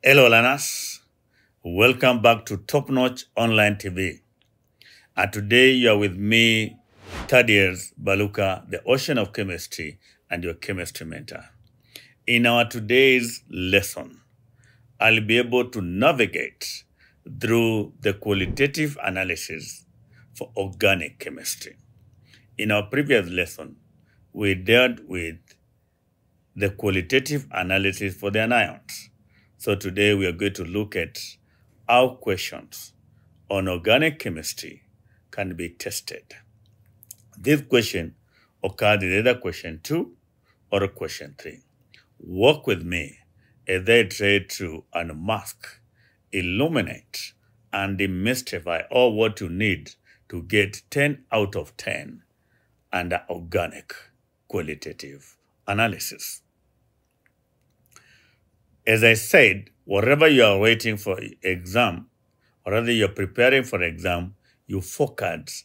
Hello, learners. Welcome back to Top Notch Online TV. And today you are with me, Thaddeus Mbaluka, the Ocean of Chemistry, and your chemistry mentor. In our today's lesson, I'll be able to navigate through the qualitative analysis for organic chemistry. In our previous lesson, we dealt with the qualitative analysis for the anions. So today we are going to look at how questions on organic chemistry can be tested. This question occurs in either question 2 or question 3. Work with me as I try to unmask, illuminate, and demystify all what you need to get 10 out of 10 under organic qualitative analysis. As I said, wherever you are waiting for exam, or rather you're preparing for exam, you focus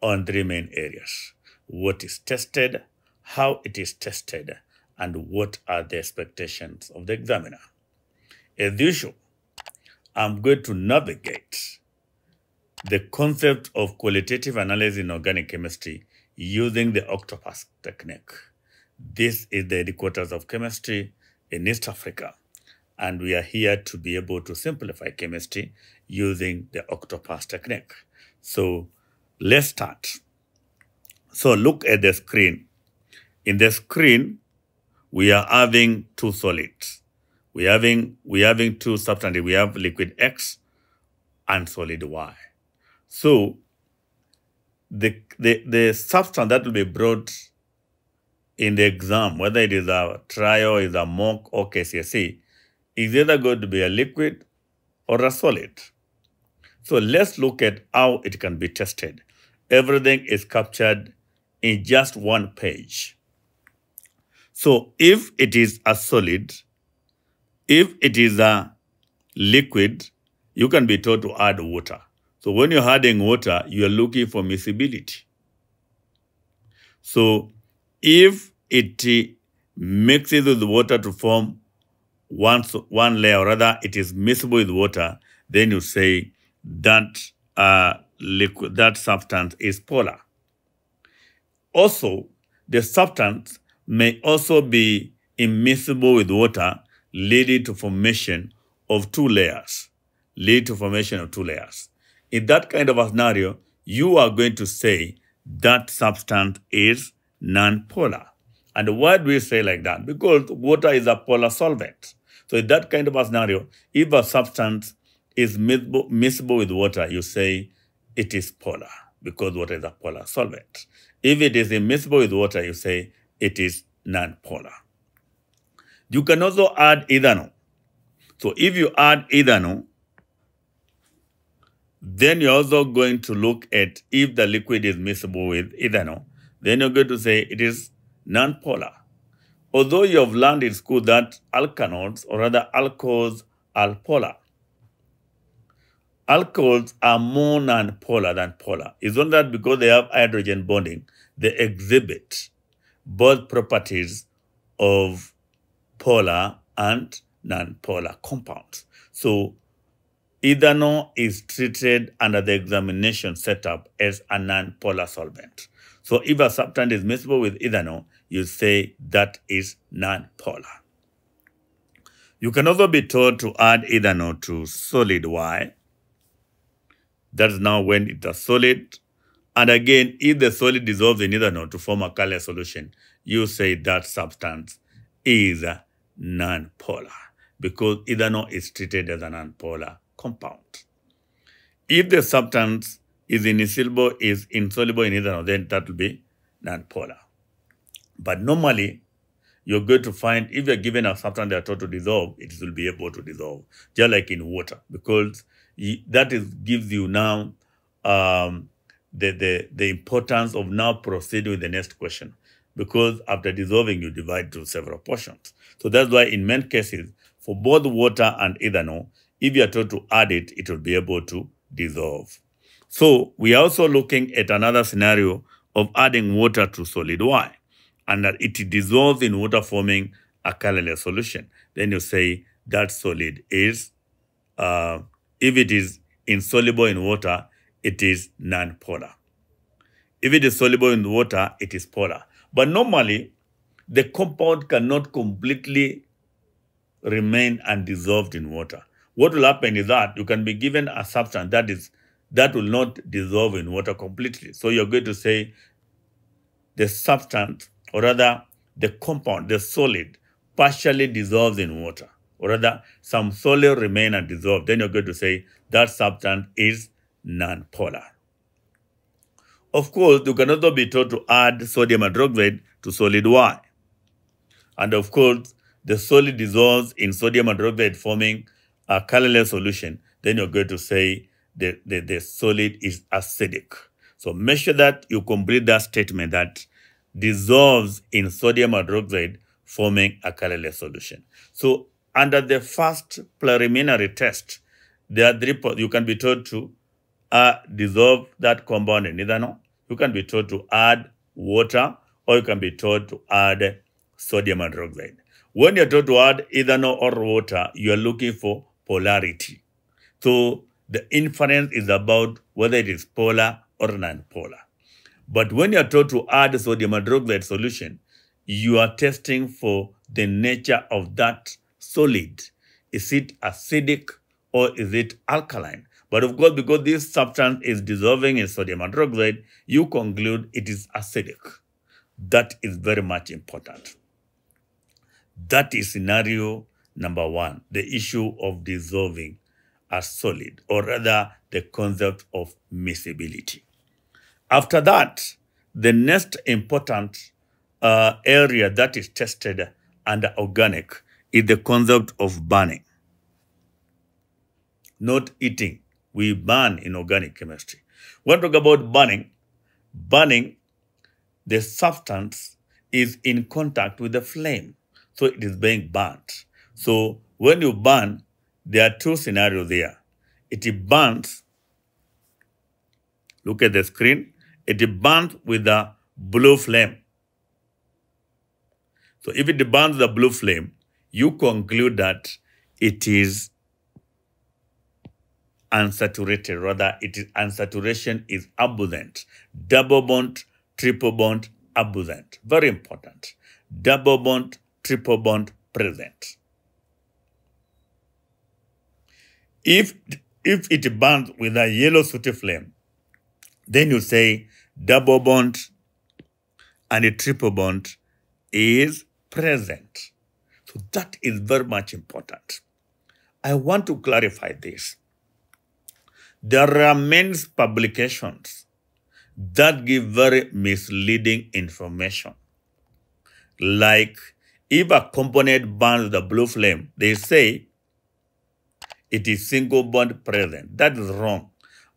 on 3 main areas. What is tested, how it is tested, and what are the expectations of the examiner. As usual, I'm going to navigate the concept of qualitative analysis in organic chemistry using the Octopus technique. This is the headquarters of chemistry in East Africa, and we are here to be able to simplify chemistry using the Octopus technique. So let's start. So look at the screen. In the screen, we are having 2 solids. We're having 2 substances. We have liquid X and solid Y. So the substance that will be brought in the exam, whether it is a trial, is a mock, or KCSE, is either going to be a liquid or a solid. So let's look at how it can be tested. Everything is captured in just 1 page. So if it is a solid, if it is a liquid, you can be told to add water. So when you're adding water, you're looking for miscibility. So if it mixes with water to form one layer, or rather it is miscible with water, then you say that that substance is polar. Also, the substance may also be immiscible with water, leading to formation of 2 layers. In that kind of a scenario, you are going to say that substance is non-polar. And why do we say like that? Because water is a polar solvent. So in that kind of a scenario, if a substance is miscible with water, you say it is polar, because water is a polar solvent. If it is immiscible with water, you say it is non-polar. You can also add ethanol. So if you add ethanol, then you're also going to look at if the liquid is miscible with ethanol, then you're going to say it is non-polar. Although you have learned in school that alkanols, or rather alcohols, are polar. Alcohols are more non-polar than polar. It's only that because they have hydrogen bonding, they exhibit both properties of polar and non-polar compounds. So ethanol is treated under the examination setup as a non-polar solvent. So if a substance is miscible with ethanol, you say that is non-polar. You can also be told to add ethanol to solid Y. That's now when it's a solid. And again, if the solid dissolves in ethanol to form a color solution, you say that substance is non-polar, because ethanol is treated as a non-polar compound. If the substance is insoluble in ethanol, then that will be non-polar. But normally, you're going to find, if you're given a substance that are told to dissolve, it will be able to dissolve, just like in water, because that gives you now the importance of now proceeding with the next question, because after dissolving, you divide to several portions. So that's why in many cases, for both water and ethanol, if you are told to add it, it will be able to dissolve. So we are also looking at another scenario of adding water to solid Y, and that it dissolves in water, forming a colorless solution. Then you say that solid is, if it is insoluble in water, it is non-polar. If it is soluble in water, it is polar. But normally, the compound cannot completely remain undissolved in water. What will happen is that you can be given a substance that will not dissolve in water completely. So you're going to say the substance, or rather the compound, the solid, partially dissolves in water. Or rather, some solid remain undissolved. Then you're going to say that substance is non-polar. Of course, you can also be told to add sodium hydroxide to solid Y. And of course, the solid dissolves in sodium hydroxide, forming a colorless solution. Then you're going to say the solid is acidic. So make sure that you complete that statement, that dissolves in sodium hydroxide, forming a colorless solution. So under the first preliminary test, there are three. You can be told to dissolve that compound in ethanol. You can be told to add water, or you can be told to add sodium hydroxide. When you're told to add ethanol or water, you're looking for polarity. So the inference is about whether it is polar or non-polar. But when you're told to add sodium hydroxide solution, you are testing for the nature of that solid. Is it acidic or is it alkaline? But of course, because this substance is dissolving in sodium hydroxide, you conclude it is acidic. That is very much important. That is scenario number one, the issue of dissolving a solid, or rather the concept of miscibility. After that, the next important area that is tested under organic is the concept of burning. Not eating. We burn in organic chemistry. When we talk about burning, the substance is in contact with the flame. So it is being burnt. So when you burn, there are two scenarios there. It burns, look at the screen, it burns with a blue flame. So if it burns the blue flame, you conclude that it is unsaturated. Rather, unsaturation is abundant. Double bond, triple bond, abundant. Very important. Double bond, triple bond present. If it burns with a yellow sooty flame, then you say double bond and a triple bond is present. So that is very much important. I want to clarify this. There are many publications that give very misleading information. Like, if a component burns the blue flame, they say it is single bond present. That is wrong.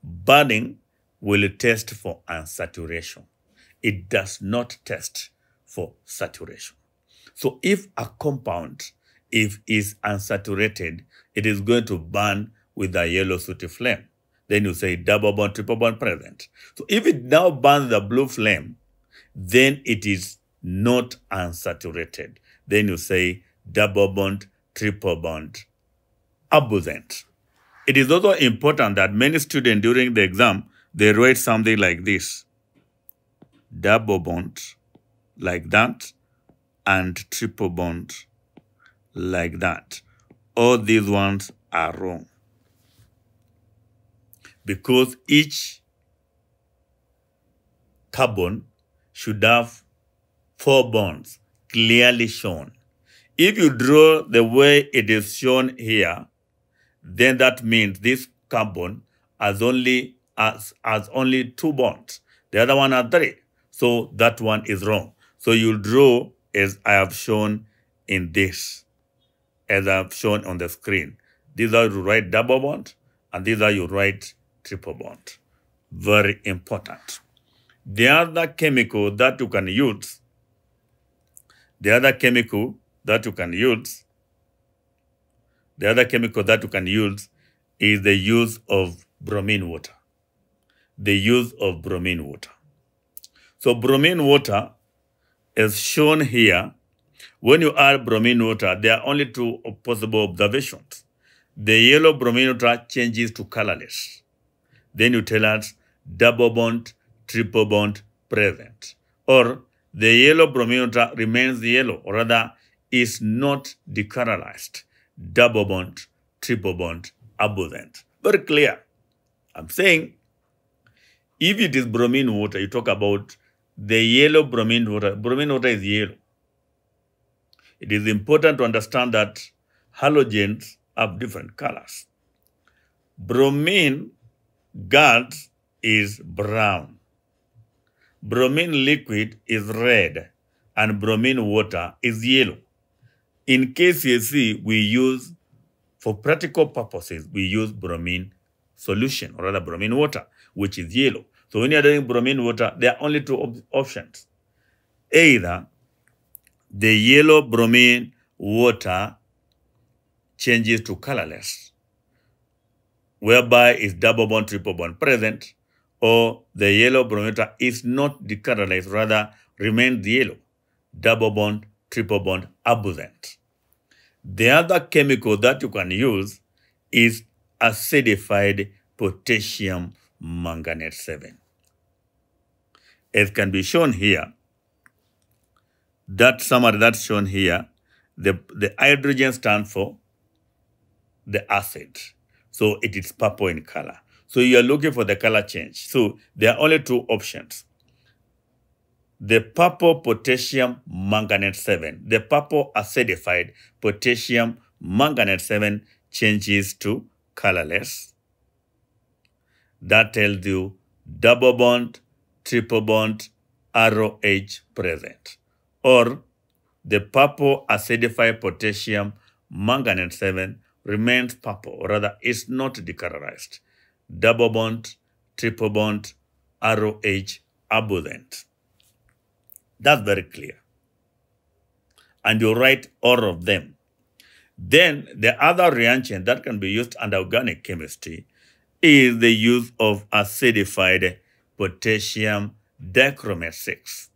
Burning will test for unsaturation. It does not test for saturation. So if a compound, if is unsaturated, it is going to burn with a yellow sooty flame. Then you say double bond, triple bond present. So if it now burns the blue flame, then it is not unsaturated. Then you say double bond, triple bond, absent. It is also important that many students during the exam, they write something like this. Double bond, like that, and triple bond, like that. All these ones are wrong. Because each carbon should have 4 bonds clearly shown. If you draw the way it is shown here, then that means this carbon has only 2 bonds. The other one has 3. So that one is wrong. So you draw as I have shown in this, as I have shown on the screen. These are you write double bond, and these are you write triple bond. Very important. The other chemical that you can use, is the use of bromine water. So bromine water is shown here When you add bromine water, there are only two possible observations. The yellow bromine water changes to colorless. Then you tell us double bond, triple bond present. Or the yellow bromine water remains yellow, or rather is not decolorized. Double bond, triple bond absent. Very clear. I'm saying if it is bromine water, you talk about the yellow bromine water. Bromine water is yellow. It is important to understand that halogens have different colors. Bromine gas is brown. Bromine liquid is red. And bromine water is yellow. In KCSE, we use, for practical purposes, we use bromine solution, or rather bromine water, which is yellow. So when you're doing bromine water, there are only two options. Either the yellow bromine water changes to colorless, whereby it's double bond, triple bond present, or the yellow bromine water is not decolorized, rather remains yellow, double bond, triple bond absent. The other chemical that you can use is acidified potassium manganate 7. As can be shown here, that summary that's shown here, the hydrogen stands for the acid. So it is purple in color. So you are looking for the color change. So there are only two options. The purple potassium manganate 7, the purple acidified potassium manganate 7 changes to colorless. That tells you double bond, triple bond, ROH present. Or the purple acidified potassium manganate 7 remains purple, or rather is not decolorized. Double bond, triple bond, ROH absent. That's very clear. And you write all of them. Then the other reagent that can be used under organic chemistry is the use of acidified potassium dichromate 6.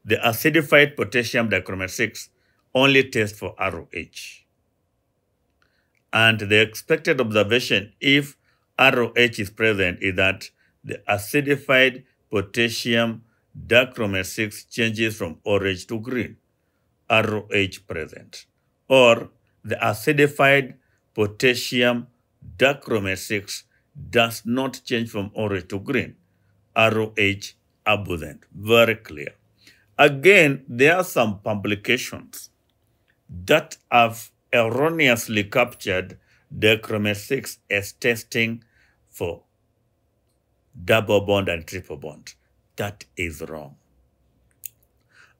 The acidified potassium dichromate 6 only tests for ROH. And the expected observation if ROH is present is that the acidified potassium dichromate 6 changes from orange to green, ROH present. Or the acidified potassium dichromate 6 does not change from orange to green, ROH absent. Very clear. Again, there are some publications that have erroneously captured dichromate 6 as testing for double bond and triple bond. That is wrong.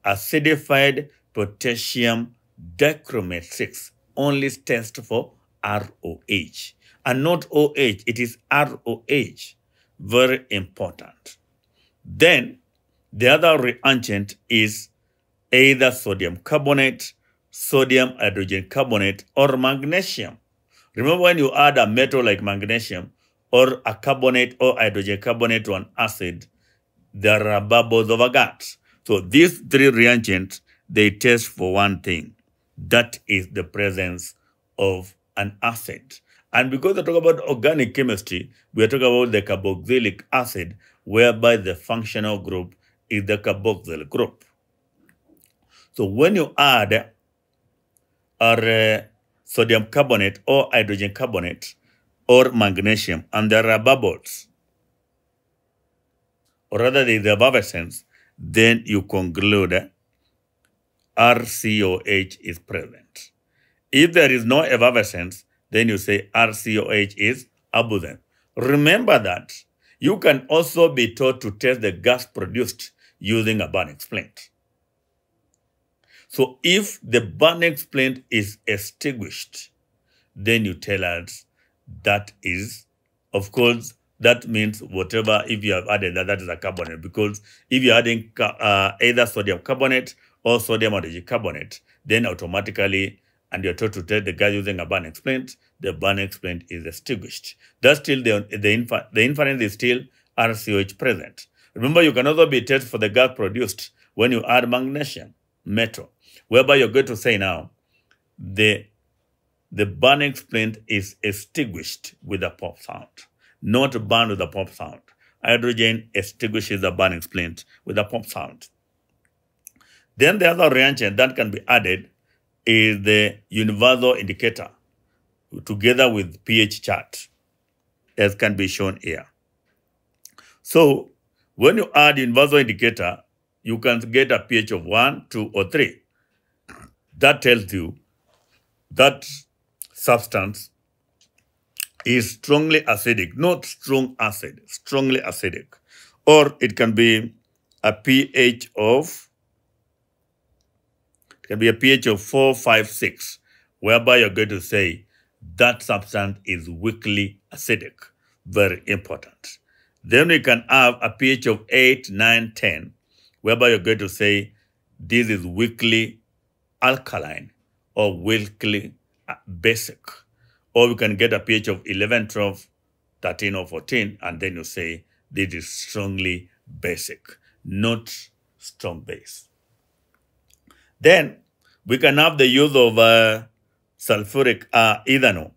Acidified potassium dichromate 6 only tests for ROH and not OH. It is ROH. Very important. Then the other reagent is either sodium carbonate, sodium hydrogen carbonate, or magnesium. Remember, when you add a metal like magnesium or a carbonate or hydrogen carbonate to an acid, there are bubbles of a gas. So these three reagents, they test for one thing. That is the presence of an acid. And because we talk about organic chemistry, we are talking about the carboxylic acid, whereby the functional group is the carboxyl group. So when you add a sodium carbonate or hydrogen carbonate or magnesium, and there are bubbles, or rather there is effervescence, then you conclude RCOH is present. If there is no effervescence, then you say RCOH is absent. Remember that you can also be taught to test the gas produced using a burning splint. So if the burning splint is extinguished, then you tell us that is, of course, that means whatever, if you have added that, that is a carbonate. Because if you're adding either sodium carbonate or sodium hydrogen carbonate, then automatically, and you're taught to test the gas using a burning splint, the burning splint is extinguished. That's still the inference is still RCOH present. Remember, you can also be tested for the gas produced when you add magnesium. metal, whereby you're going to say now the burning splint is extinguished with a pop sound, not burned with a pop sound. Hydrogen extinguishes the burning splint with a pop sound. Then the other reagent that can be added is the universal indicator together with pH chart, as can be shown here. So when you add universal indicator, you can get a pH of 1, 2, or 3. That tells you that substance is strongly acidic, not strong acid, strongly acidic. Or it can be a pH of 4, 5, 6, whereby you're going to say that substance is weakly acidic. Very important. Then we can have a pH of 8, 9, 10, whereby you're going to say this is weakly alkaline or weakly basic. Or we can get a pH of 11, 12, 13, or 14, and then you say this is strongly basic, not strong base. Then we can have the use of sulfuric ethanol,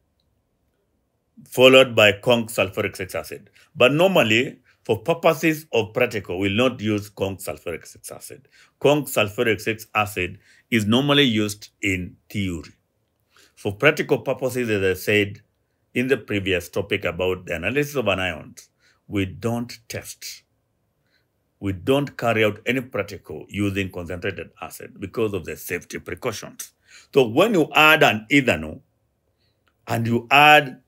followed by conc sulfuric 6 acid. But normally, for purposes of practical, we'll not use conc sulfuric 6 acid. Conc sulfuric 6 acid is normally used in theory. For practical purposes, as I said in the previous topic about the analysis of anions, we don't test. We don't carry out any practical using concentrated acid because of the safety precautions. So when you add an ethanol and you add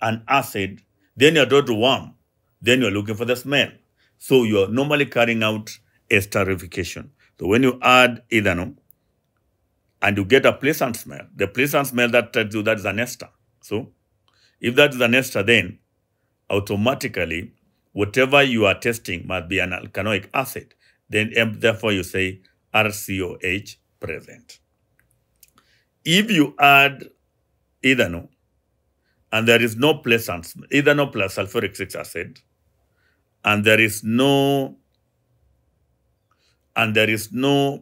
an acid, then you're going to warm. Then you're looking for the smell. So you're normally carrying out esterification. So when you add ethanol and you get a pleasant smell, the pleasant smell that tells you that is an ester. So if that is an ester, then automatically whatever you are testing must be an alkanoic acid. Then therefore you say RCOH present. If you add ethanol and there is no pleasant smell, ethanol plus sulfuric 6 acid, and there is no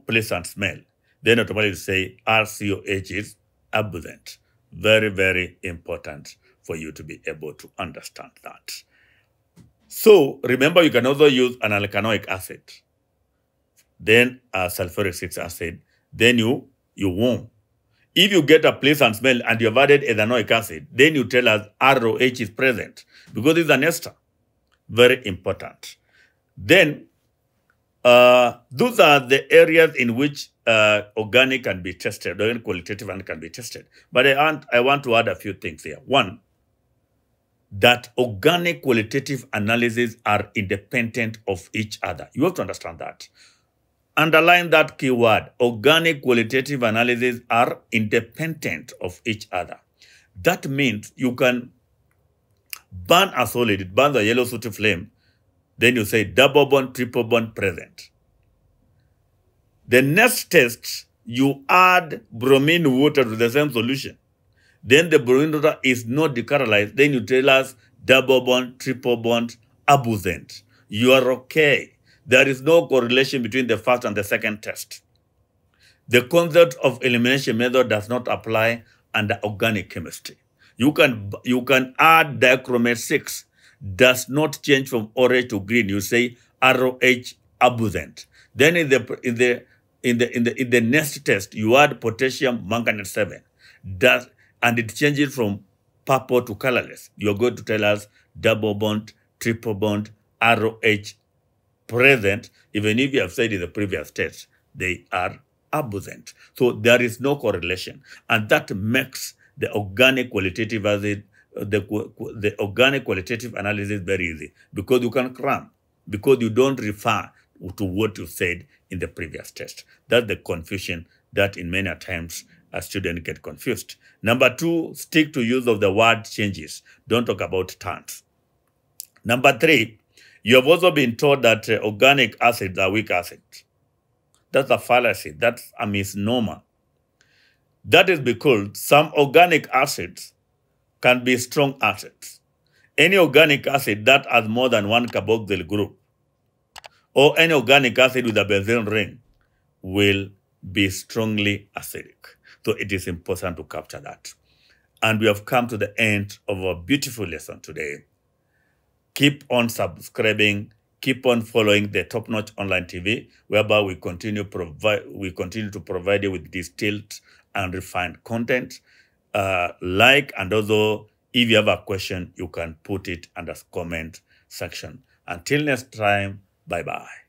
pleasant smell, then automatically say RCOH is absent. Very, very important for you to be able to understand that. So remember, you can also use an alkanoic acid, then a sulfuric 6 acid, then you warm. If you get a pleasant smell and you have added ethanoic acid, then you tell us ROH is present because it's an ester. Very important. Then those are the areas in which organic can be tested, organic qualitative and can be tested. But I want to add a few things here. One, that organic qualitative analyses are independent of each other. You have to understand that. Underline that keyword. Organic qualitative analyses are independent of each other. That means you can burn a solid, it burns a yellow sooty flame, then you say double bond, triple bond present. The next test, you add bromine water to the same solution. Then the bromine water is not decarolized. Then you tell us double bond, triple bond, absent. You are okay. There is no correlation between the first and the second test. The concept of elimination method does not apply under organic chemistry. You can add dichromate 6, does not change from orange to green. You say ROH absent. Then in the next test, you add potassium manganate 7, and it changes from purple to colorless. You're going to tell us double bond, triple bond, ROH present, even if you have said in the previous test, they are absent. So there is no correlation. And that makes the organic qualitative the organic qualitative analysis very easy because you can cram, because you don't refer to what you said in the previous test. That's the confusion that in many times a student get confused. Number 2, stick to use of the word changes. Don't talk about terms. Number 3, you have also been told that organic acids are weak acids. That's a fallacy. That's a misnomer. That is because some organic acids can be strong acids. Any organic acid that has more than one carboxyl group or any organic acid with a benzene ring will be strongly acidic. So it is important to capture that. And we have come to the end of our beautiful lesson today. Keep on subscribing, keep on following the Top Notch Online TV, whereby we continue to provide you with distilled and refined content. Like, and also if you have a question, you can put it under the comment section. Until next time, bye-bye.